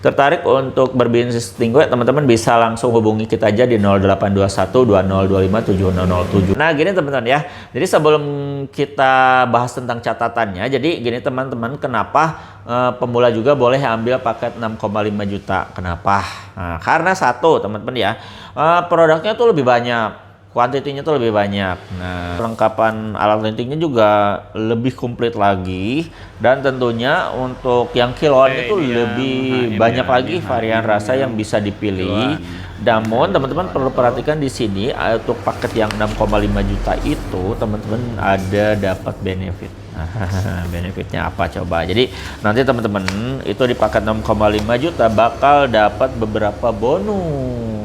tertarik untuk berbisnis tinggi, teman-teman bisa langsung hubungi kita aja di 0821 2025 7007. Nah, gini teman-teman ya. Jadi sebelum kita bahas tentang catatannya, jadi gini teman-teman, kenapa pemula juga boleh ambil paket 6,5 juta? Kenapa? Nah, karena satu teman-teman ya, produknya tuh lebih banyak. Kuantitinya tuh lebih banyak. Nah, perlengkapan alat lintingnya juga lebih komplit lagi, dan tentunya untuk yang kiloan itu lebih banyak lagi varian rasa yang bisa dipilih. Namun teman-teman perlu perhatikan di sini untuk paket yang 6,5 juta itu teman-teman ada dapat benefit. Benefitnya apa coba? Jadi nanti teman-teman itu di paket 6,5 juta bakal dapat beberapa bonus.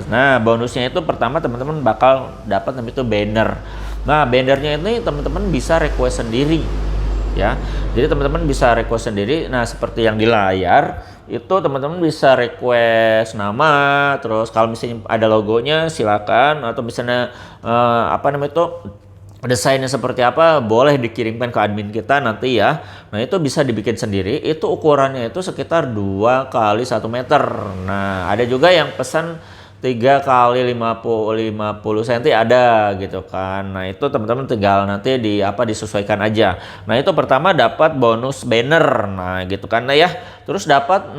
Nah, bonusnya itu pertama teman-teman bakal dapat namanya itu banner. Nah, bannernya ini teman-teman bisa request sendiri ya. Jadi teman-teman bisa request sendiri. Nah, seperti yang di layar itu teman-teman bisa request nama, terus kalau misalnya ada logonya silakan, atau misalnya apa namanya itu desainnya seperti apa boleh dikirimkan ke admin kita nanti ya. Nah, itu bisa dibikin sendiri. Itu ukurannya itu sekitar 2 kali 1 meter. Nah, ada juga yang pesan 3 kali 50 cm ada gitu kan. Nah, itu teman-teman tinggal nanti disesuaikan aja. Nah, itu pertama dapat bonus banner. Nah, gitu kan. Nah ya, terus dapat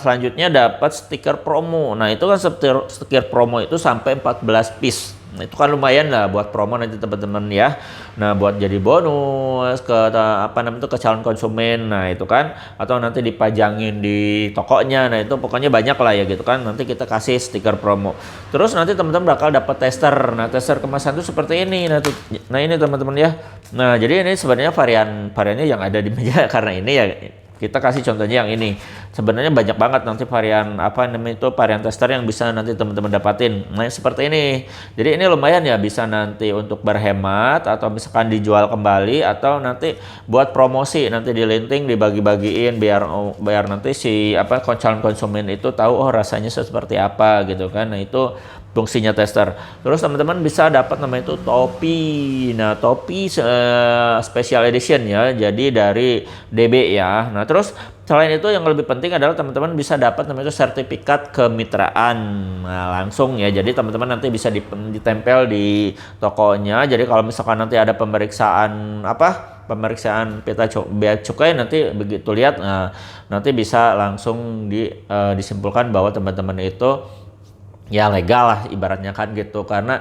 selanjutnya dapat stiker promo. Nah, itu kan stiker promo itu sampai 14 piece. Nah, itu kan lumayan lah buat promo nanti teman-teman ya. Nah, buat jadi bonus ke ke calon konsumen. Nah, itu kan, atau nanti dipajangin di tokonya. Nah, itu pokoknya banyak lah ya gitu kan. Nanti kita kasih stiker promo. Terus nanti teman-teman bakal dapat tester. Nah, tester kemasan itu seperti ini. Nah, ini teman-teman ya. Nah, jadi ini sebenarnya variannya yang ada di meja karena ini ya. Kita kasih contohnya yang ini. Sebenarnya banyak banget nanti varian varian tester yang bisa nanti teman-teman dapatin. Nah, seperti ini. Jadi ini lumayan ya, bisa nanti untuk berhemat atau misalkan dijual kembali, atau nanti buat promosi nanti di linting dibagi-bagiin biar nanti si calon konsumen itu tahu rasanya seperti apa gitu kan. Nah, itu fungsinya tester. Terus teman-teman bisa dapat namanya itu topi. Nah, topi special edition ya. Jadi dari DB ya. Nah, terus selain itu yang lebih penting adalah teman-teman bisa dapat namanya itu sertifikat kemitraan. Nah, langsung ya. Jadi teman-teman nanti bisa ditempel di tokonya. Jadi kalau misalkan nanti ada pemeriksaan bea cukai nanti begitu lihat, nanti bisa langsung disimpulkan bahwa teman-teman itu ya legal lah ibaratnya kan gitu, karena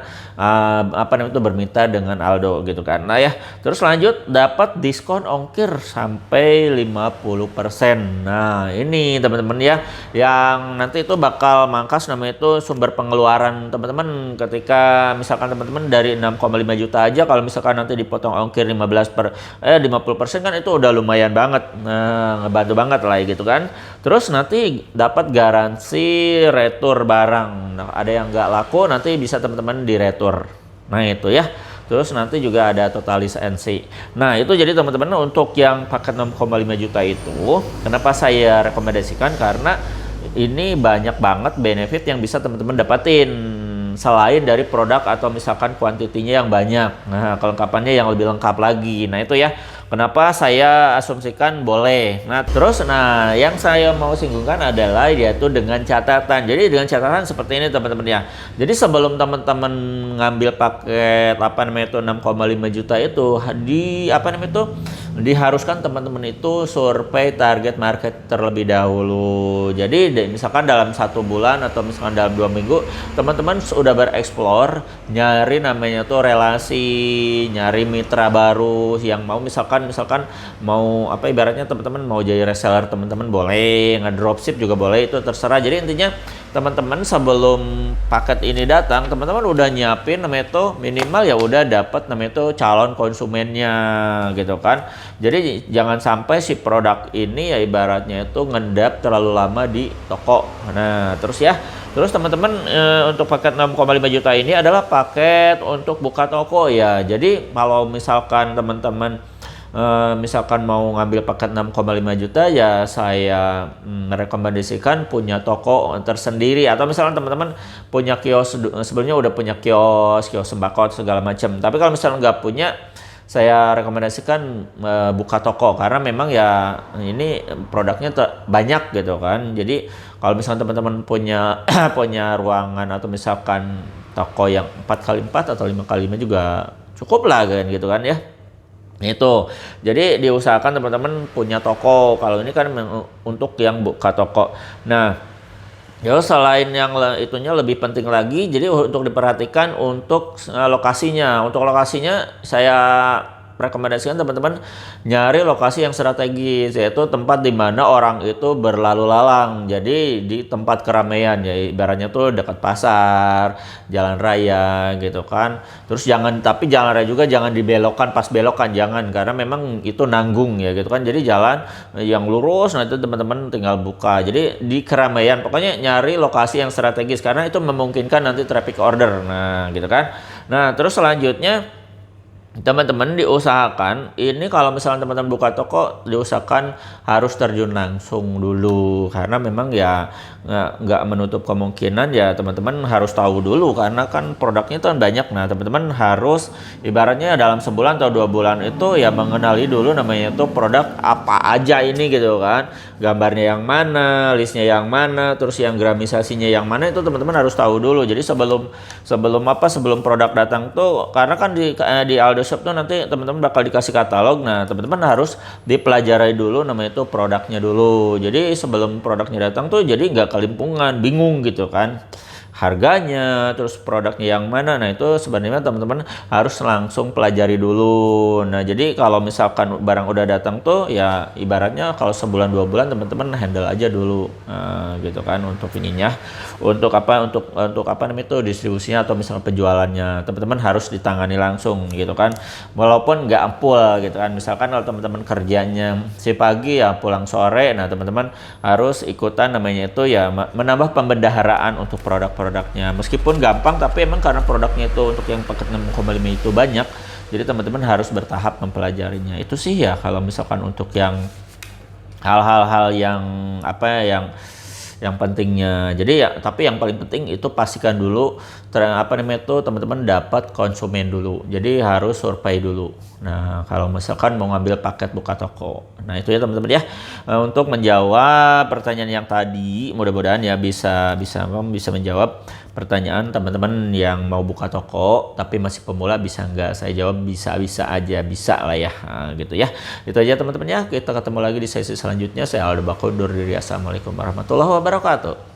bermitra dengan Aldo gitu kan. Nah ya, terus lanjut dapat diskon ongkir sampai 50%. Nah, ini teman-teman ya, yang nanti itu bakal mangkas namanya itu sumber pengeluaran teman-teman ketika misalkan teman-teman dari 6,5 juta aja, kalau misalkan nanti dipotong ongkir 50% kan itu udah lumayan banget. Nah, ngebantu banget lah gitu kan. Terus nanti dapat garansi retur barang. Nah, ada yang nggak laku nanti bisa teman-teman di retur. Nah, itu ya. Terus nanti juga ada totalis NC. Nah, itu jadi teman-teman untuk yang paket 6,5 juta itu, kenapa saya rekomendasikan? Karena ini banyak banget benefit yang bisa teman-teman dapatin selain dari produk atau misalkan kuantitinya yang banyak. Nah, kelengkapannya yang lebih lengkap lagi. Nah, itu ya. Kenapa saya asumsikan boleh. Nah, terus yang saya mau singgungkan adalah yaitu dengan catatan. Jadi dengan catatan seperti ini teman-teman ya. Jadi sebelum teman-teman ngambil paket 6,5 juta itu diharuskan teman-teman itu survei target market terlebih dahulu. Jadi misalkan dalam 1 bulan atau misalkan dalam 2 minggu teman-teman sudah bereksplor, nyari namanya tuh relasi, nyari mitra baru yang mau misalkan mau ibaratnya teman-teman mau jadi reseller teman-teman boleh, nge-dropship juga boleh, itu terserah. Jadi intinya teman-teman sebelum paket ini datang, teman-teman udah nyiapin namanya itu minimal ya udah dapat namanya itu calon konsumennya gitu kan. Jadi jangan sampai si produk ini ya ibaratnya itu ngendap terlalu lama di toko. Nah, terus teman-teman untuk paket 6,5 juta ini adalah paket untuk buka toko ya. Jadi kalau misalkan teman-teman misalkan mau ngambil paket 6,5 juta ya saya merekomendasikan punya toko tersendiri, atau misalkan teman-teman punya kios sebelumnya udah punya kios sembako segala macam. Tapi kalau misalnya nggak punya, saya rekomendasikan buka toko karena memang ya ini produknya banyak gitu kan. Jadi kalau misalnya teman-teman punya punya ruangan atau misalkan toko yang 4x4 atau 5x5 juga cukup lah kan gitu kan ya. Itu. Jadi diusahakan teman-teman punya toko. Kalau ini kan untuk yang buka toko. Nah, ya selain yang itunya lebih penting lagi, jadi untuk diperhatikan untuk lokasinya. Untuk lokasinya saya rekomendasikan teman-teman nyari lokasi yang strategis, yaitu tempat di mana orang itu berlalu lalang. Jadi di tempat keramaian ya, ibaratnya tuh dekat pasar, jalan raya gitu kan. Terus tapi jalan raya juga jangan dibelokkan pas belokan, jangan, karena memang itu nanggung ya gitu kan. Jadi jalan yang lurus, nah itu teman-teman tinggal buka. Jadi di keramaian pokoknya nyari lokasi yang strategis karena itu memungkinkan nanti traffic order. Nah, gitu kan. Nah, terus selanjutnya teman-teman diusahakan ini kalau misalnya teman-teman buka toko diusahakan harus terjun langsung dulu karena memang ya nggak menutup kemungkinan ya teman-teman harus tahu dulu karena kan produknya itu kan banyak. Nah, teman-teman harus ibaratnya dalam sebulan atau 2 bulan itu ya mengenali dulu namanya itu produk apa aja ini gitu kan, gambarnya yang mana, listnya yang mana, terus yang gramisasinya yang mana, itu teman-teman harus tahu dulu. Jadi sebelum produk datang tuh, karena kan di Aldo Shop tuh nanti teman-teman bakal dikasih katalog. Nah, teman-teman harus dipelajari dulu namanya itu produknya dulu. Jadi sebelum produknya datang tuh jadi nggak kelimpungan, bingung gitu kan harganya, terus produknya yang mana. Nah, itu sebenarnya teman-teman harus langsung pelajari dulu. Nah, jadi kalau misalkan barang udah datang tuh ya ibaratnya kalau sebulan 2 bulan teman-teman handle aja dulu gitu kan untuk ininya, untuk apa namanya itu distribusinya atau misalnya penjualannya teman-teman harus ditangani langsung gitu kan, walaupun nggak ampul gitu kan. Misalkan kalau teman-teman kerjanya si pagi ya pulang sore, nah teman-teman harus ikutan namanya itu ya menambah pembendaharaan untuk produknya. Meskipun gampang tapi emang karena produknya itu untuk yang paket 6,5 itu banyak, jadi teman-teman harus bertahap mempelajarinya. Itu sih ya kalau misalkan untuk yang hal-hal yang yang pentingnya. Jadi ya, tapi yang paling penting itu pastikan dulu teman-teman dapat konsumen dulu. Jadi harus survei dulu. Nah, kalau misalkan mau ngambil paket buka toko. Nah, itu ya teman-teman ya. Untuk menjawab pertanyaan yang tadi, mudah-mudahan ya bisa menjawab pertanyaan teman-teman yang mau buka toko tapi masih pemula. Bisa nggak saya jawab? Bisa aja, bisa lah ya. Nah, gitu ya. Itu aja teman-teman ya. Kita ketemu lagi di sesi selanjutnya. Saya Aldo Bakundur diri. Assalamualaikum warahmatullahi wabarakatuh.